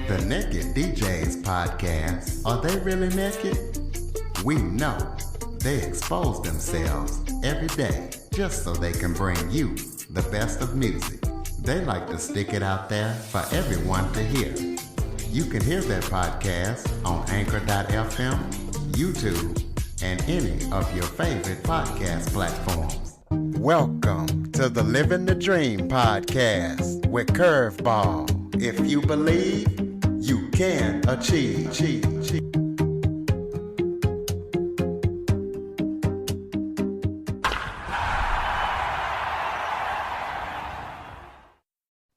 The Naked DJs podcast. Are they really naked? We know they expose themselves every day just so they can bring you the best of music. They like to stick it out there for everyone to hear. You can hear their podcast on Anchor.fm, YouTube, and any of your favorite podcast platforms. Welcome to the Living the Dream podcast with Curveball. If you believe, you can achieve.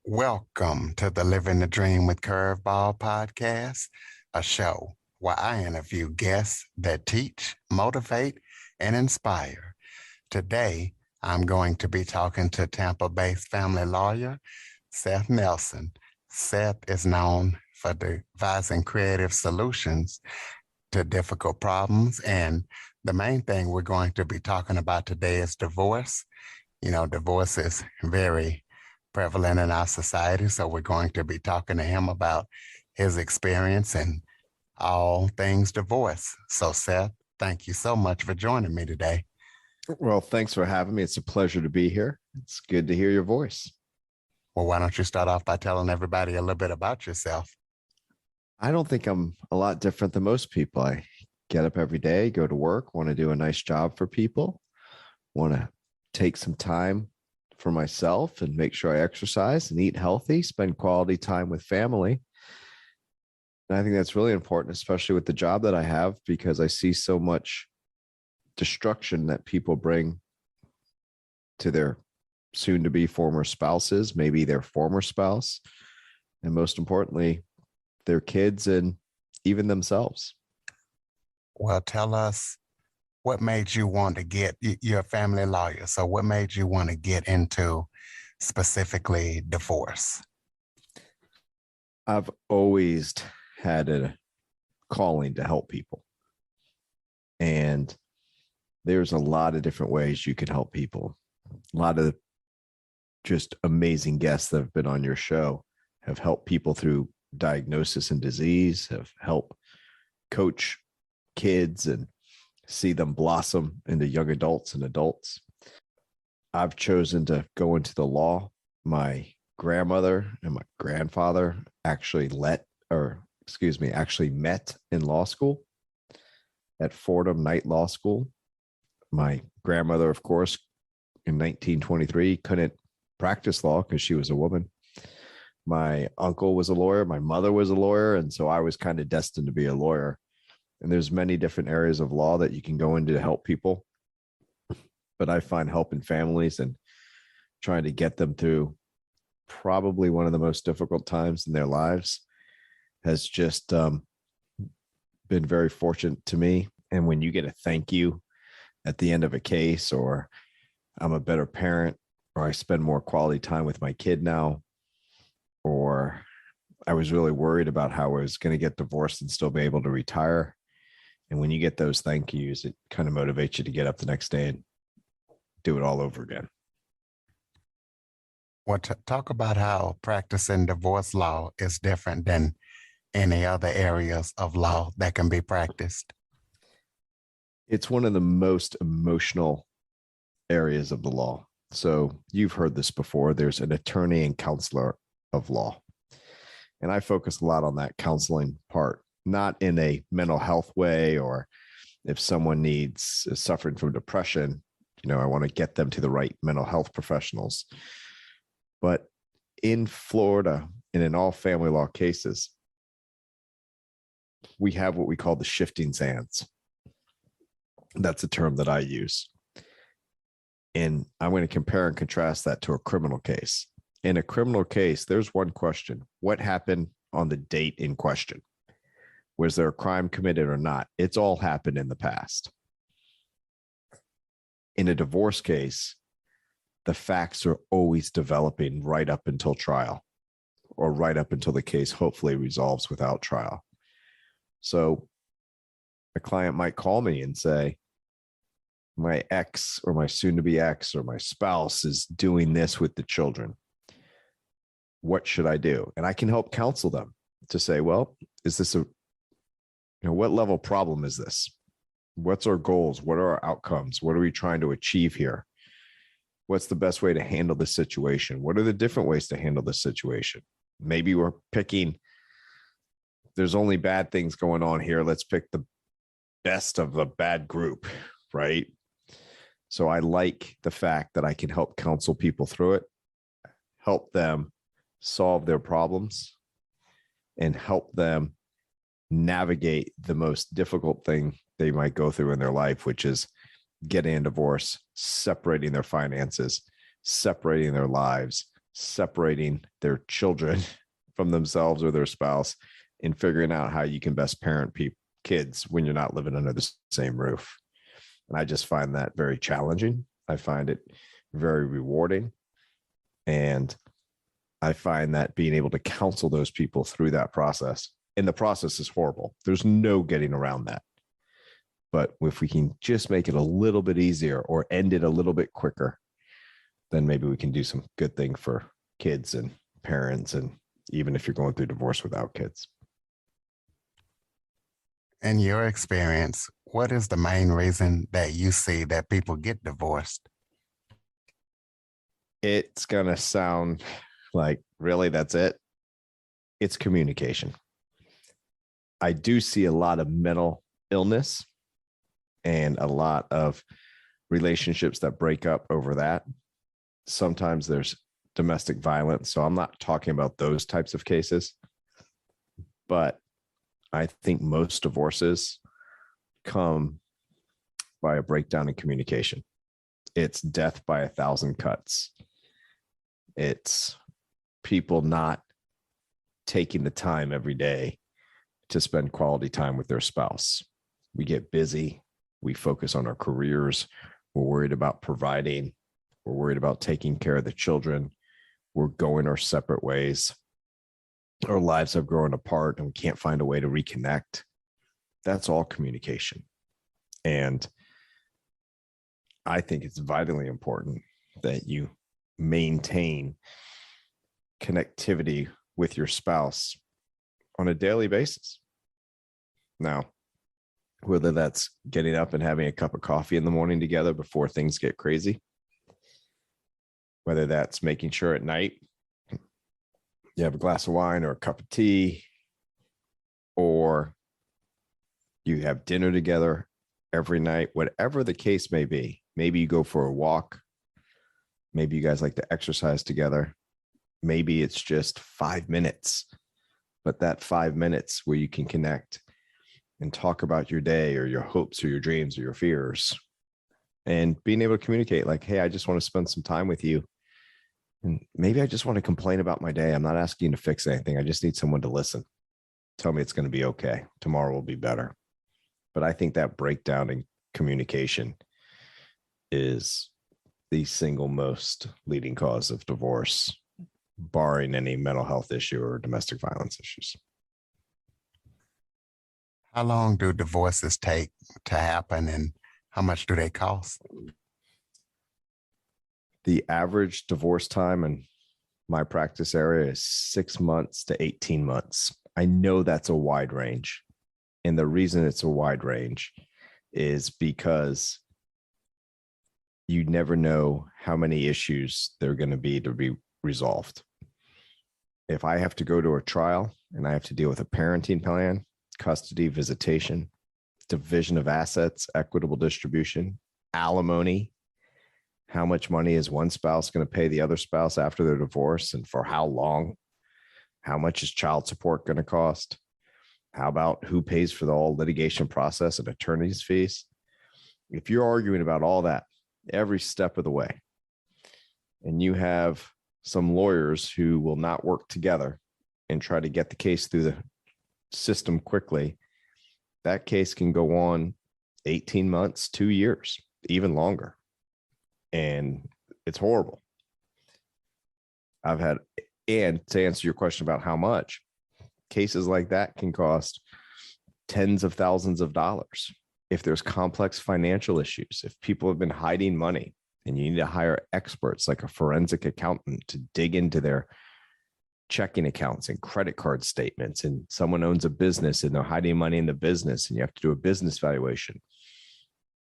Welcome to the Living the Dream with Curveball podcast, a show where I interview guests that teach, motivate, and inspire. Today, I'm going to be talking to Tampa-based family lawyer, Seth Nelson. Seth is known for devising creative solutions to difficult problems. And the main thing we're going to be talking about today is divorce. You know, divorce is very prevalent in our society. So we're going to be talking to him about his experience and all things divorce. So Seth, thank you so much for joining me today. Well, thanks for having me. It's a pleasure to be here. It's good to hear your voice. Well, why don't you start off by telling everybody a little bit about yourself? I don't think I'm a lot different than most people. I get up every day, go to work, want to do a nice job for people, want to take some time for myself and make sure I exercise and eat healthy, spend quality time with family. And I think that's really important, especially with the job that I have, because I see so much destruction that people bring to their soon-to-be former spouses, maybe their former spouse, and most importantly, their kids and even themselves. Well, tell us what made you want to you're a family lawyer, so what made you want to get into specifically divorce? I've always had a calling to help people. And there's a lot of different ways you can help people. A lot of just amazing guests that have been on your show have helped people through diagnosis and disease, have helped coach kids and see them blossom into young adults and adults. I've chosen to go into the law. My grandmother and my grandfather actually met in law school at Fordham Knight Law School. My grandmother, of course, in 1923 couldn't practice law because she was a woman. My uncle was a lawyer. My mother was a lawyer. And so I was kind of destined to be a lawyer. And there's many different areas of law that you can go into to help people. But I find helping families and trying to get them through probably one of the most difficult times in their lives has just been very fortunate to me. And when you get a thank you at the end of a case, or I'm a better parent, or I spend more quality time with my kid now, or I was really worried about how I was going to get divorced and still be able to retire. And when you get those thank yous, it kind of motivates you to get up the next day and do it all over again. Well, talk about how practicing divorce law is different than any other areas of law that can be practiced. It's one of the most emotional areas of the law. So you've heard this before. There's an attorney and counselor of law. And I focus a lot on that counseling part, not in a mental health way, or if someone is suffering from depression, I want to get them to the right mental health professionals. But in Florida and in all family law cases, we have what we call the shifting sands. That's a term that I use. And I'm going to compare and contrast that to a criminal case. In a criminal case, there's one question. What happened on the date in question? Was there a crime committed or not? It's all happened in the past. In a divorce case, the facts are always developing right up until trial, or right up until the case hopefully resolves without trial. So a client might call me and say, my ex or my soon-to-be ex or my spouse is doing this with the children. What should I do? And I can help counsel them. to say, well, is this what level problem is this? What's our goals? What are our outcomes? What are we trying to achieve here? What's the best way to handle this situation? What are the different ways to handle this situation? Maybe we're picking, there's only bad things going on here. Let's pick the best of the bad group, right? So I like the fact that I can help counsel people through it, help them solve their problems, and help them navigate the most difficult thing they might go through in their life, which is getting a divorce, separating their finances, separating their lives, separating their children from themselves or their spouse, and figuring out how you can best parent kids when you're not living under the same roof. And I just find that very challenging. I find it very rewarding. And I find that being able to counsel those people through that process, and the process is horrible. There's no getting around that. But if we can just make it a little bit easier or end it a little bit quicker, then maybe we can do some good thing for kids and parents, and even if you're going through divorce without kids. In your experience, what is the main reason that you see that people get divorced? It's going to sound like, really, that's it? It's communication. I do see a lot of mental illness and a lot of relationships that break up over that. Sometimes there's domestic violence. So I'm not talking about those types of cases, but I think most divorces come by a breakdown in communication. It's death by 1,000 cuts. It's people not taking the time every day to spend quality time with their spouse. We get busy. We focus on our careers. We're worried about providing. We're worried about taking care of the children. We're going our separate ways. Our lives have grown apart and we can't find a way to reconnect. That's all communication. And I think it's vitally important that you maintain connectivity with your spouse on a daily basis. Now, whether that's getting up and having a cup of coffee in the morning together before things get crazy, whether that's making sure at night you have a glass of wine or a cup of tea, or you have dinner together every night, whatever the case may be. Maybe you go for a walk. Maybe you guys like to exercise together. Maybe it's just 5 minutes, but that 5 minutes where you can connect and talk about your day or your hopes or your dreams or your fears, and being able to communicate like, hey, I just want to spend some time with you. And maybe I just want to complain about my day. I'm not asking you to fix anything. I just need someone to listen. Tell me it's going to be okay. Tomorrow will be better. But I think that breakdown in communication is the single most leading cause of divorce, barring any mental health issue or domestic violence issues. How long do divorces take to happen, and how much do they cost? The average divorce time in my practice area is 6 months to 18 months. I know that's a wide range. And the reason it's a wide range is because you never know how many issues there are going to be resolved. If I have to go to a trial and I have to deal with a parenting plan, custody, visitation, division of assets, equitable distribution, alimony, how much money is one spouse going to pay the other spouse after their divorce and for how long? How much is child support going to cost? How about who pays for the whole litigation process and attorney's fees? If you're arguing about all that every step of the way, and you have some lawyers who will not work together and try to get the case through the system quickly, that case can go on 18 months, 2 years, even longer. And it's horrible. And to answer your question about how much, cases like that can cost tens of thousands of dollars. If there's complex financial issues, if people have been hiding money and you need to hire experts like a forensic accountant to dig into their checking accounts and credit card statements, and someone owns a business and they're hiding money in the business and you have to do a business valuation.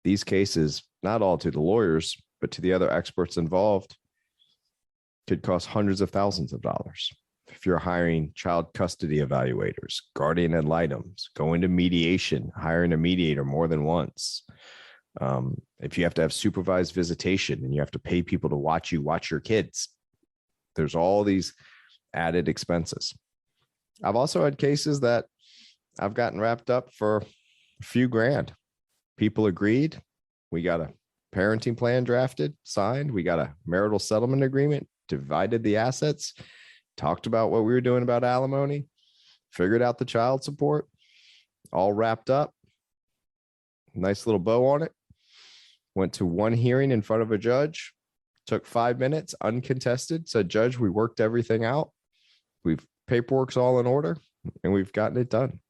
These cases, not all to the lawyers, but to the other experts involved, could cost hundreds of thousands of dollars. If you're hiring child custody evaluators, guardian ad litems, going to mediation, hiring a mediator more than once. If you have to have supervised visitation and you have to pay people to watch your kids, there's all these added expenses. I've also had cases that I've gotten wrapped up for a few grand. People agreed. We got a parenting plan drafted, signed. We got a marital settlement agreement, divided the assets, talked about what we were doing about alimony, figured out the child support, all wrapped up. Nice little bow on it. Went to one hearing in front of a judge, took 5 minutes, uncontested, said, Judge, we worked everything out. Paperwork's all in order and we've gotten it done.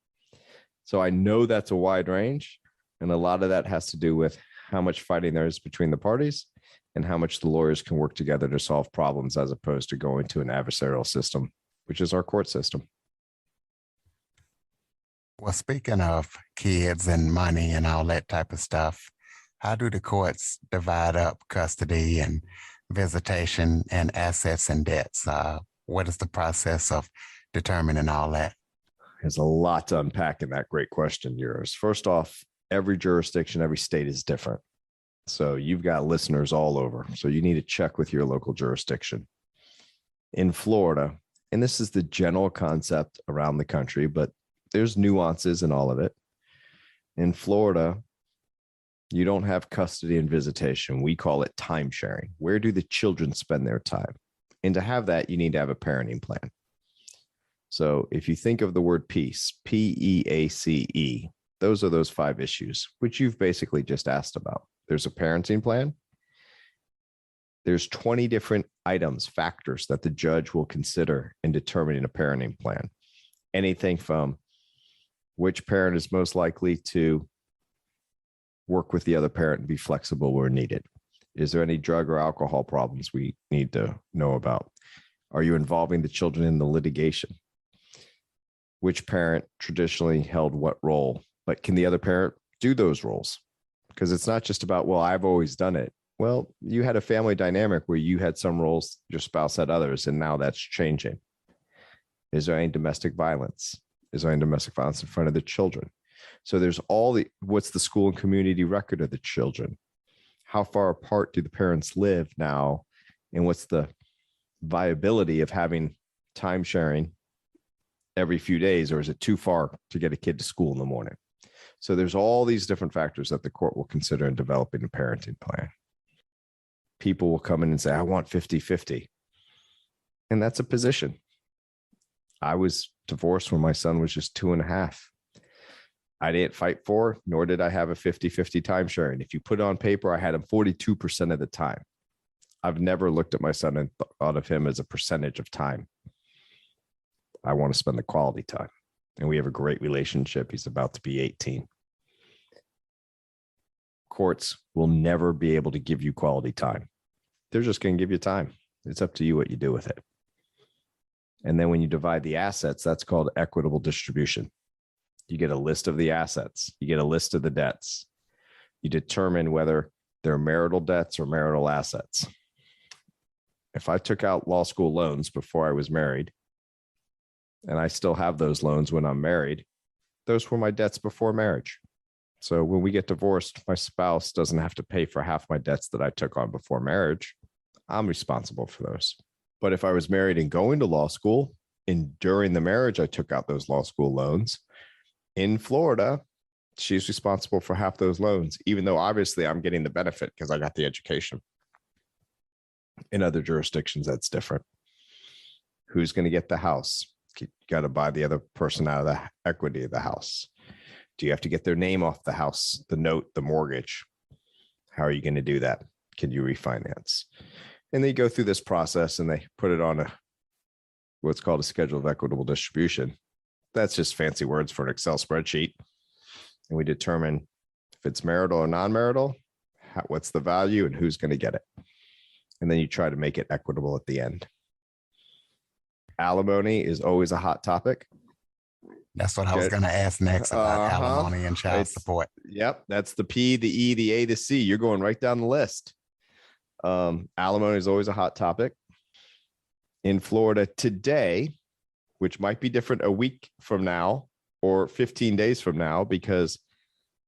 So I know that's a wide range. And a lot of that has to do with how much fighting there is between the parties and how much the lawyers can work together to solve problems, as opposed to going to an adversarial system, which is our court system. Well, speaking of kids and money and all that type of stuff, how do the courts divide up custody and visitation and assets and debts? What is the process of determining all that? There's a lot to unpack in that great question, yours. First off, every jurisdiction, every state is different. So you've got listeners all over. So you need to check with your local jurisdiction. In Florida, and this is the general concept around the country, but there's nuances in all of it. In Florida, you don't have custody and visitation. We call it time sharing. Where do the children spend their time? And to have that, you need to have a parenting plan. So if you think of the word peace, PEACE, those are those 5 issues, which you've basically just asked about. There's a parenting plan. There's 20 different items, factors that the judge will consider in determining a parenting plan. Anything from which parent is most likely to work with the other parent and be flexible where needed. Is there any drug or alcohol problems we need to know about? Are you involving the children in the litigation? Which parent traditionally held what role? But can the other parent do those roles? Because it's not just about, well, I've always done it. Well, you had a family dynamic where you had some roles, your spouse had others, and now that's changing. Is there any domestic violence? Is there any domestic violence in front of the children? So there's what's the school and community record of the children? How far apart do the parents live now? And what's the viability of having time sharing every few days, or is it too far to get a kid to school in the morning? So there's all these different factors that the court will consider in developing a parenting plan. People will come in and say, I want 50-50. And that's a position. I was divorced when my son was just 2.5. I didn't fight for, nor did I have a 50-50 time sharing. If you put it on paper, I had him 42% of the time. I've never looked at my son and thought of him as a percentage of time. I want to spend the quality time. And we have a great relationship. He's about to be 18. Courts will never be able to give you quality time. They're just going to give you time. It's up to you what you do with it. And then when you divide the assets, that's called equitable distribution. You get a list of the assets. You get a list of the debts. You determine whether they're marital debts or marital assets. If I took out law school loans before I was married, and I still have those loans when I'm married, those were my debts before marriage. So when we get divorced, my spouse doesn't have to pay for half my debts that I took on before marriage. I'm responsible for those. But if I was married and going to law school, and during the marriage, I took out those law school loans, in Florida, she's responsible for half those loans, even though obviously I'm getting the benefit because I got the education. In other jurisdictions, that's different. Who's going to get the house? You got to buy the other person out of the equity of the house. Do you have to get their name off the house, the note, the mortgage? How are you going to do that? Can you refinance? And they go through this process and they put it on what's called a schedule of equitable distribution. That's just fancy words for an Excel spreadsheet. And we determine if it's marital or non-marital, what's the value and who's going to get it. And then you try to make it equitable at the end. Alimony is always a hot topic. That's what I was going to ask next about alimony and child support. Yep. That's the P, the E, the A, the C. You're going right down the list. Alimony is always a hot topic. In Florida today, which might be different a week from now or 15 days from now, because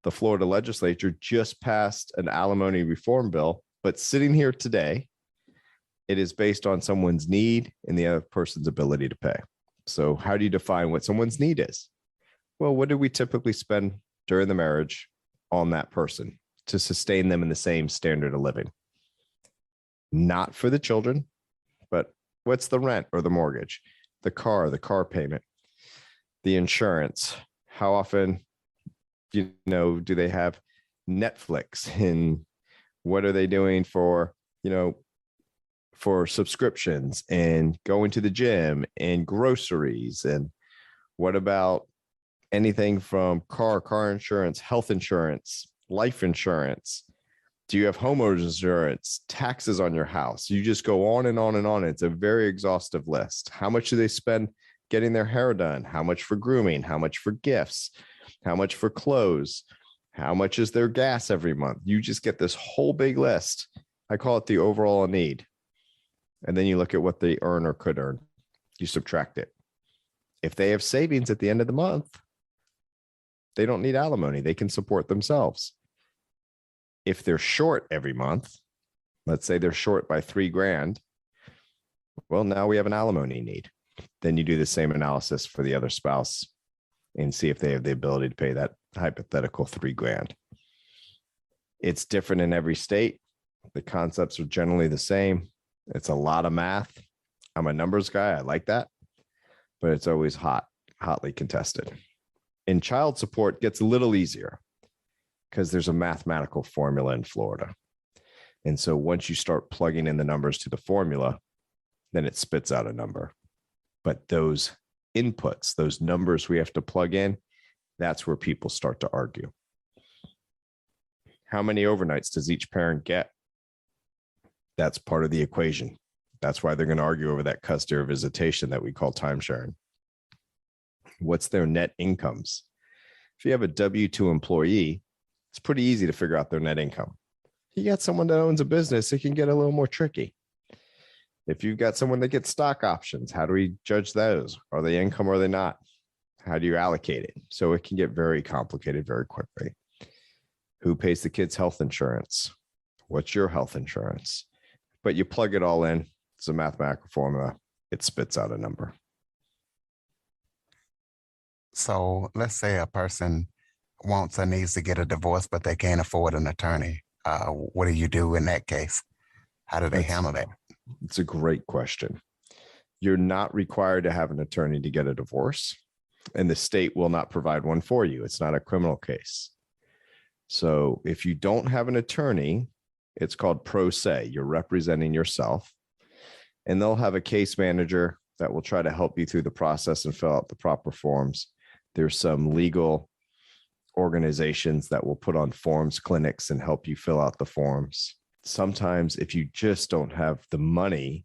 the Florida legislature just passed an alimony reform bill. But sitting here today, it is based on someone's need and the other person's ability to pay. So how do you define what someone's need is? Well, what do we typically spend during the marriage on that person to sustain them in the same standard of living? Not for the children, but what's the rent or the mortgage, the car payment, the insurance? How often, do they have Netflix, and what are they doing for subscriptions and going to the gym and groceries? And what about anything from car insurance, health insurance, life insurance? Do you have homeowners insurance, taxes on your house? You just go on and on and on. It's a very exhaustive list. How much do they spend getting their hair done? How much for grooming? How much for gifts? How much for clothes? How much is their gas every month? You just get this whole big list. I call it the overall need. And then you look at what they earn or could earn. You subtract it. If they have savings at the end of the month, they don't need alimony. They can support themselves. If they're short every month, let's say they're short by $3,000, well, now we have an alimony need. Then you do the same analysis for the other spouse and see if they have the ability to pay that hypothetical $3,000. It's different in every state. The concepts are generally the same. It's a lot of math. I'm a numbers guy. I like that, but it's always hotly contested. And child support gets a little easier because there's a mathematical formula in Florida. And so once you start plugging in the numbers to the formula, then it spits out a number. But those inputs, those numbers we have to plug in, that's where people start to argue. How many overnights does each parent get? That's part of the equation. That's why they're going to argue over that custody or visitation that we call time sharing. What's their net incomes? If you have a W-2 employee, it's pretty easy to figure out their net income. If you got someone that owns a business, it can get a little more tricky. If you've got someone that gets stock options, how do we judge those? Are they income or are they not? How do you allocate it? So it can get very complicated very quickly. Who pays the kids' health insurance? What's your health insurance? But you plug it all in. It's a mathematical formula. It spits out a number. So let's say a person wants or needs to get a divorce, but they can't afford an attorney. What do you do in that case? How do they handle that? It's a great question. You're not required to have an attorney to get a divorce, and the state will not provide one for you. It's not a criminal case. So if you don't have an attorney, it's called pro se. You're representing yourself, and they'll have a case manager that will try to help you through the process and fill out the proper forms. There's some legal organizations that will put on forms clinics and help you fill out the forms. Sometimes if you just don't have the money,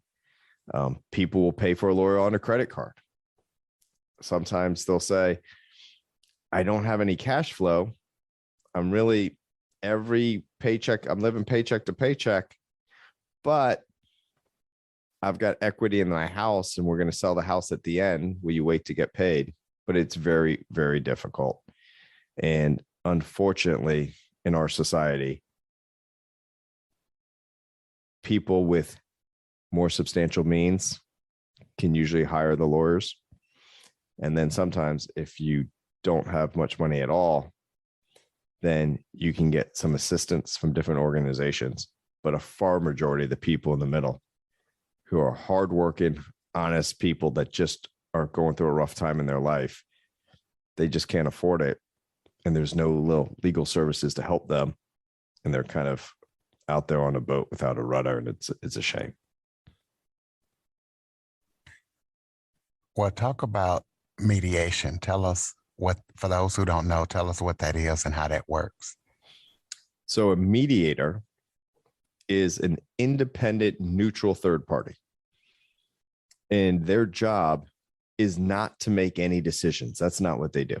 people will pay for a lawyer on a credit card. Sometimes they'll say, I don't have any cash flow. I'm really every paycheck, I'm living paycheck to paycheck, but I've got equity in my house and we're going to sell the house at the end. Will you wait to get paid? But it's very, very difficult. And unfortunately, in our society, people with more substantial means can usually hire the lawyers. And then sometimes if you don't have much money at all, then you can get some assistance from different organizations. But a far majority of the people in the middle who are hardworking, honest people that just are going through a rough time in their life, they just can't afford it. And there's no little legal services to help them. And they're kind of out there on a boat without a rudder. And it's a shame. Well, talk about mediation. Tell us what, for those who don't know, tell us what that is and how that works. So a mediator is an independent, neutral third party. and their job is not to make any decisions. That's not what they do.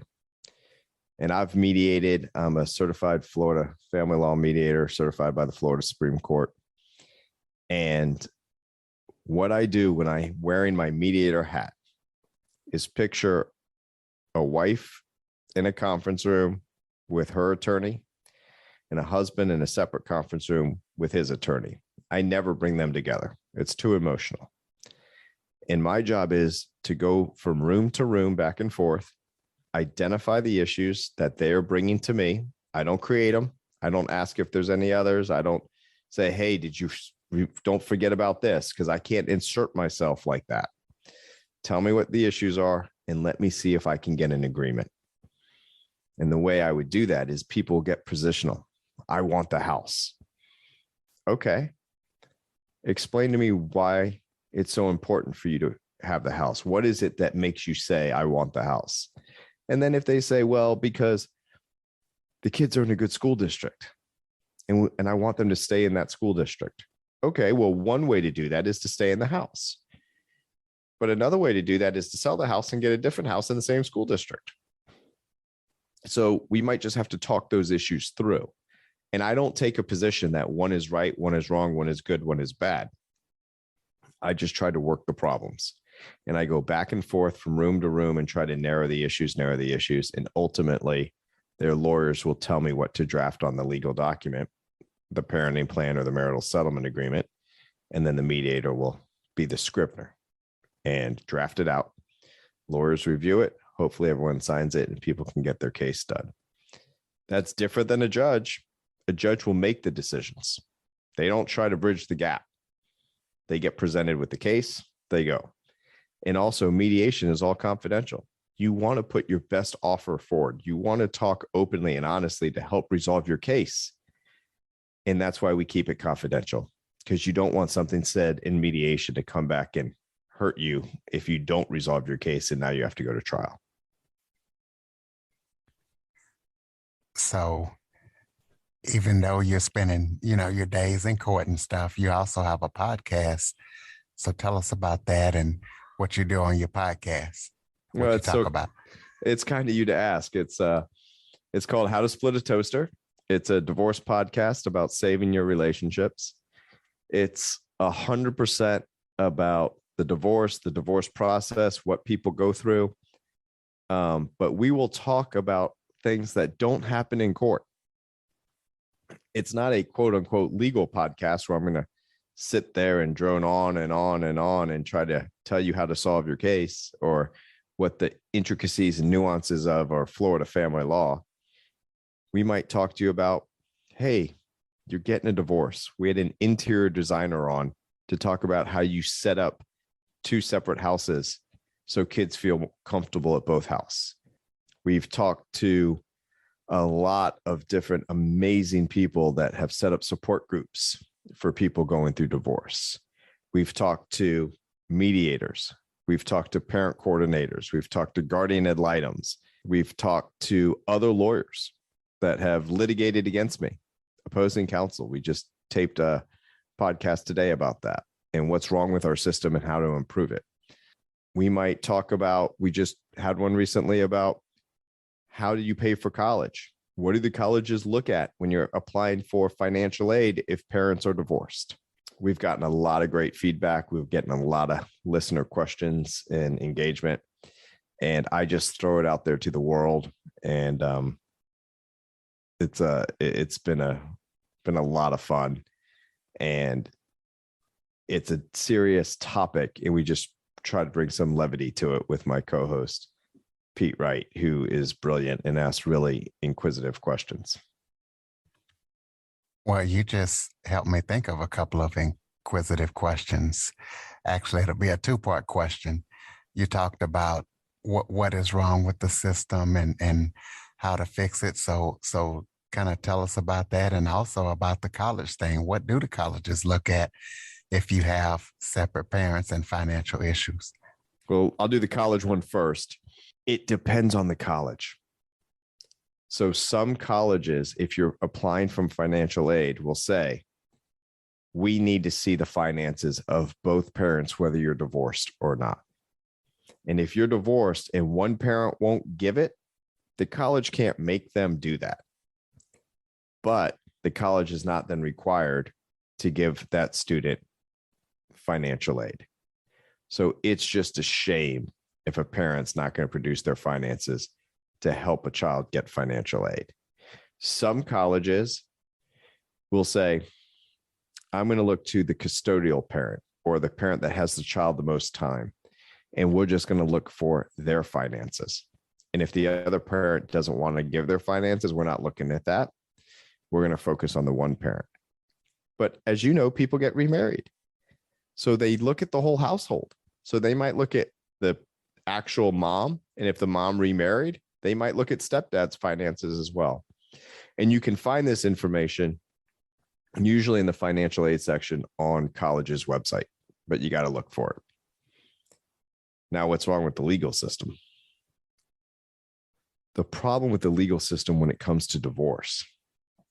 And I've mediated. I'm a certified Florida family law mediator, certified by the Florida Supreme Court. And what I do when I'm wearing my mediator hat is picture a wife in a conference room with her attorney and a husband in a separate conference room with his attorney. I never bring them together. It's too emotional. And my job is to go from room to room, back and forth, identify the issues that they are bringing to me. I don't create them. I don't ask if there's any others. I don't say, hey, don't forget about this, because I can't insert myself like that. Tell me what the issues are and let me see if I can get an agreement. And the way I would do that is people get positional. I want the house. Okay. Explain to me why it's so important for you to have the house. What is it that makes you say, I want the house? And then if they say, well, because the kids are in a good school district and I want them to stay in that school district. Okay, well, one way to do that is to stay in the house. But another way to do that is to sell the house and get a different house in the same school district. So we might just have to talk those issues through. And I don't take a position that one is right, one is wrong, one is good, one is bad. I just try to work the problems. And I go back and forth from room to room and try to narrow the issues. And ultimately, their lawyers will tell me what to draft on the legal document, the parenting plan or the marital settlement agreement. And then the mediator will be the scrivener and draft it out. Lawyers review it. Hopefully everyone signs it and people can get their case done. That's different than a judge. A judge will make the decisions. They don't try to bridge the gap. They get presented with the case, they go. And also mediation is all confidential. You want to put your best offer forward. You want to talk openly and honestly to help resolve your case. And that's why we keep it confidential, because you don't want something said in mediation to come back and hurt you if you don't resolve your case and now you have to go to trial. So even though you're spending, your days in court and stuff, you also have a podcast. So tell us about that and what you do on your podcast. What you talk about. It's kind of you to ask. It's called How to Split a Toaster. It's a divorce podcast about saving your relationships. It's 100% about the divorce process, what people go through. But we will talk about things that don't happen in court. It's not a quote unquote legal podcast where I'm going to sit there and drone on and on and on and try to tell you how to solve your case or what the intricacies and nuances of our Florida family law. We might talk to you about, hey, you're getting a divorce. We had an interior designer on to talk about how you set up two separate houses so kids feel comfortable at both houses. We've talked to a lot of different amazing people that have set up support groups for people going through divorce. We've talked to mediators. We've talked to parent coordinators. We've talked to guardian ad litems. We've talked to other lawyers that have litigated against me, opposing counsel. We just taped a podcast today about that and what's wrong with our system and how to improve it. We might talk about, we just had one recently about how do you pay for college? What do the colleges look at when you're applying for financial aid if parents are divorced? We've gotten a lot of great feedback. We've gotten a lot of listener questions and engagement. And I just throw it out there to the world. And it's been a lot of fun. And it's a serious topic. And we just try to bring some levity to it with my co-host, Pete Wright, who is brilliant and asks really inquisitive questions. Well, you just helped me think of a couple of inquisitive questions. Actually, it'll be a two-part question. You talked about what is wrong with the system and how to fix it. So kind of tell us about that, and also about the college thing. What do the colleges look at if you have separate parents and financial issues? Well, I'll do the college one first. It depends on the college. So some colleges, if you're applying from financial aid, will say, we need to see the finances of both parents, whether you're divorced or not. And if you're divorced and one parent won't give it, the college can't make them do that. But the college is not then required to give that student financial aid. So it's just a shame if a parent's not going to produce their finances to help a child get financial aid. Some colleges will say, I'm going to look to the custodial parent or the parent that has the child the most time, and we're just going to look for their finances. And if the other parent doesn't want to give their finances, we're not looking at that. We're going to focus on the one parent. But as you know, people get remarried. So they look at the whole household. So they might look at the actual mom. And if the mom remarried, they might look at stepdad's finances as well. And you can find this information usually in the financial aid section on college's website, but you got to look for it. Now, what's wrong with the legal system? The problem with the legal system when it comes to divorce,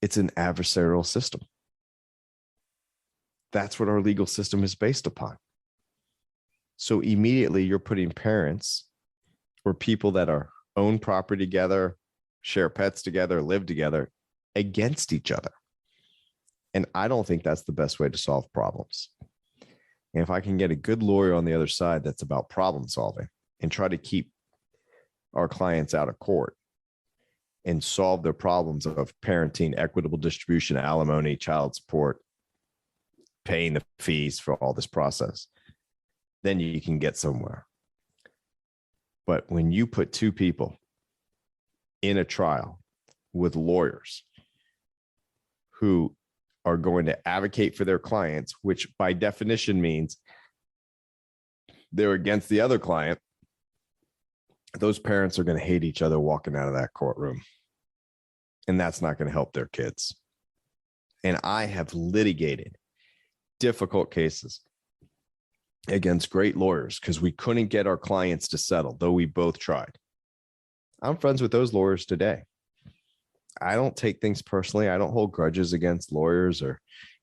it's an adversarial system. That's what our legal system is based upon. So immediately you're putting parents or people that are own property together, share pets together, live together against each other. And I don't think that's the best way to solve problems. And if I can get a good lawyer on the other side that's about problem solving and try to keep our clients out of court and solve their problems of parenting, equitable distribution, alimony, child support, paying the fees for all this process, then you can get somewhere. But when you put two people in a trial with lawyers who are going to advocate for their clients, which by definition means they're against the other client, those parents are going to hate each other walking out of that courtroom. And that's not going to help their kids. And I have litigated difficult cases against great lawyers because we couldn't get our clients to settle, though we both tried. I'm friends with those lawyers today. I don't take things personally. I don't hold grudges against lawyers, or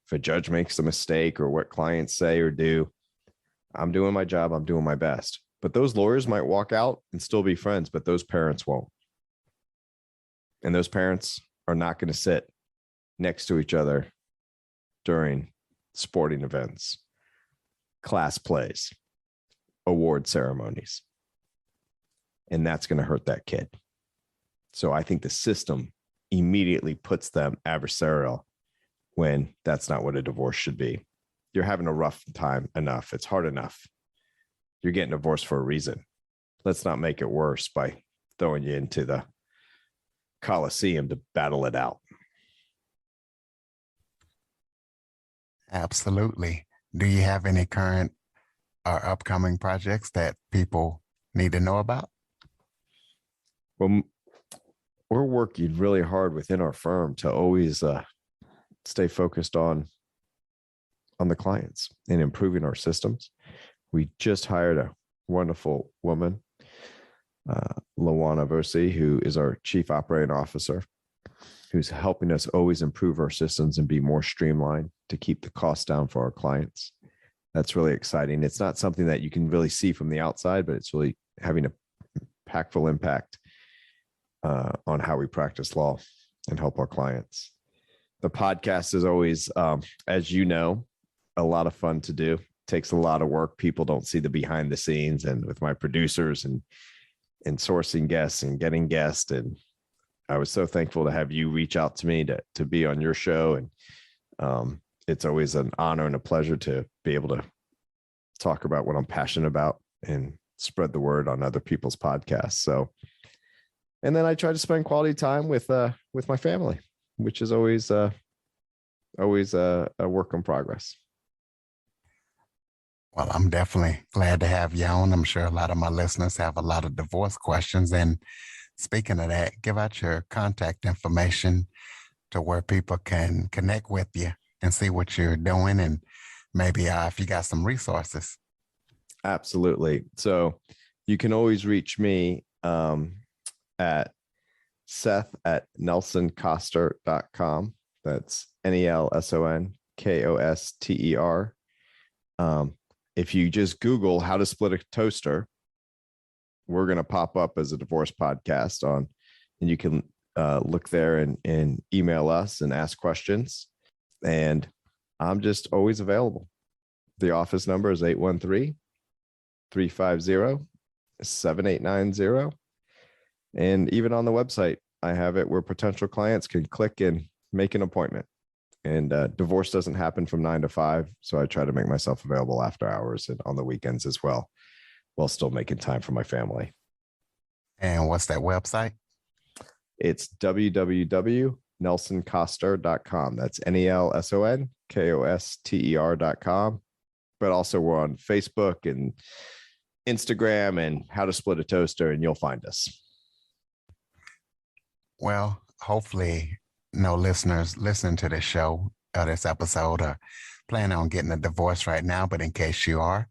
if a judge makes a mistake or what clients say or do. I'm doing my job. I'm doing my best. But those lawyers might walk out and still be friends, but those parents won't. And those parents are not going to sit next to each other during sporting events, class plays, award ceremonies. And that's going to hurt that kid. So I think the system immediately puts them adversarial when that's not what a divorce should be. You're having a rough time enough. It's hard enough. You're getting divorced for a reason. Let's not make it worse by throwing you into the Coliseum to battle it out. Absolutely. Do you have any current or upcoming projects that people need to know about? Well, we're working really hard within our firm to always stay focused on the clients and improving our systems. We just hired a wonderful woman, Devising, who is our chief operating officer, who's helping us always improve our systems and be more streamlined to keep the costs down for our clients. That's really exciting. It's not something that you can really see from the outside, but it's really having an impactful impact on how we practice law and help our clients. The podcast is always, as you know, a lot of fun to do. It takes a lot of work. People don't see the behind the scenes, and with my producers and sourcing guests and getting guests. And I was so thankful to have you reach out to me to be on your show. And it's always an honor and a pleasure to be able to talk about what I'm passionate about and spread the word on other people's podcasts. So, and then I try to spend quality time with my family, which is always a work in progress. Well, I'm definitely glad to have you on. I'm sure a lot of my listeners have a lot of divorce questions. And speaking of that, give out your contact information to where people can connect with you and see what you're doing, and maybe if you got some resources. Absolutely. So you can always reach me at Seth@nelsoncoster.com. That's NELSON Koster. If you just Google how to split a toaster, we're going to pop up as a divorce podcast on, and you can look there and email us and ask questions. And I'm just always available. The office number is 813-350-7890. And even on the website, I have it where potential clients can click and make an appointment. And divorce doesn't happen from 9 to 5. So I try to make myself available after hours and on the weekends as well, while still making time for my family. And what's that website? It's www.nelsoncoster.com. That's NELSONKOSTER.com. But also we're on Facebook and Instagram and How to Split a Toaster, and you'll find us. Well, hopefully no listeners listening to this show or this episode are planning on getting a divorce right now. But in case you are,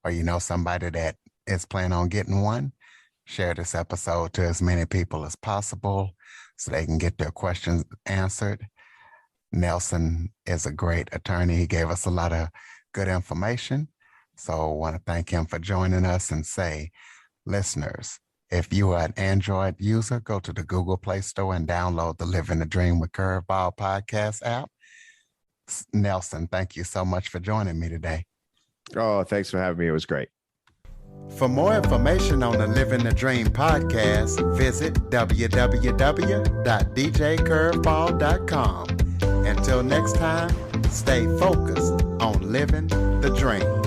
or you know somebody that is planning on getting one, share this episode to as many people as possible so they can get their questions answered. Nelson is a great attorney. He gave us a lot of good information. So I want to thank him for joining us and say, listeners, if you are an Android user, go to the Google Play Store and download the Living the Dream with Curveball podcast app. Nelson, thank you so much for joining me today. Oh, thanks for having me. It was great. For more information on the Living the Dream podcast, visit www.djcurveball.com. Until next time, stay focused on living the dream.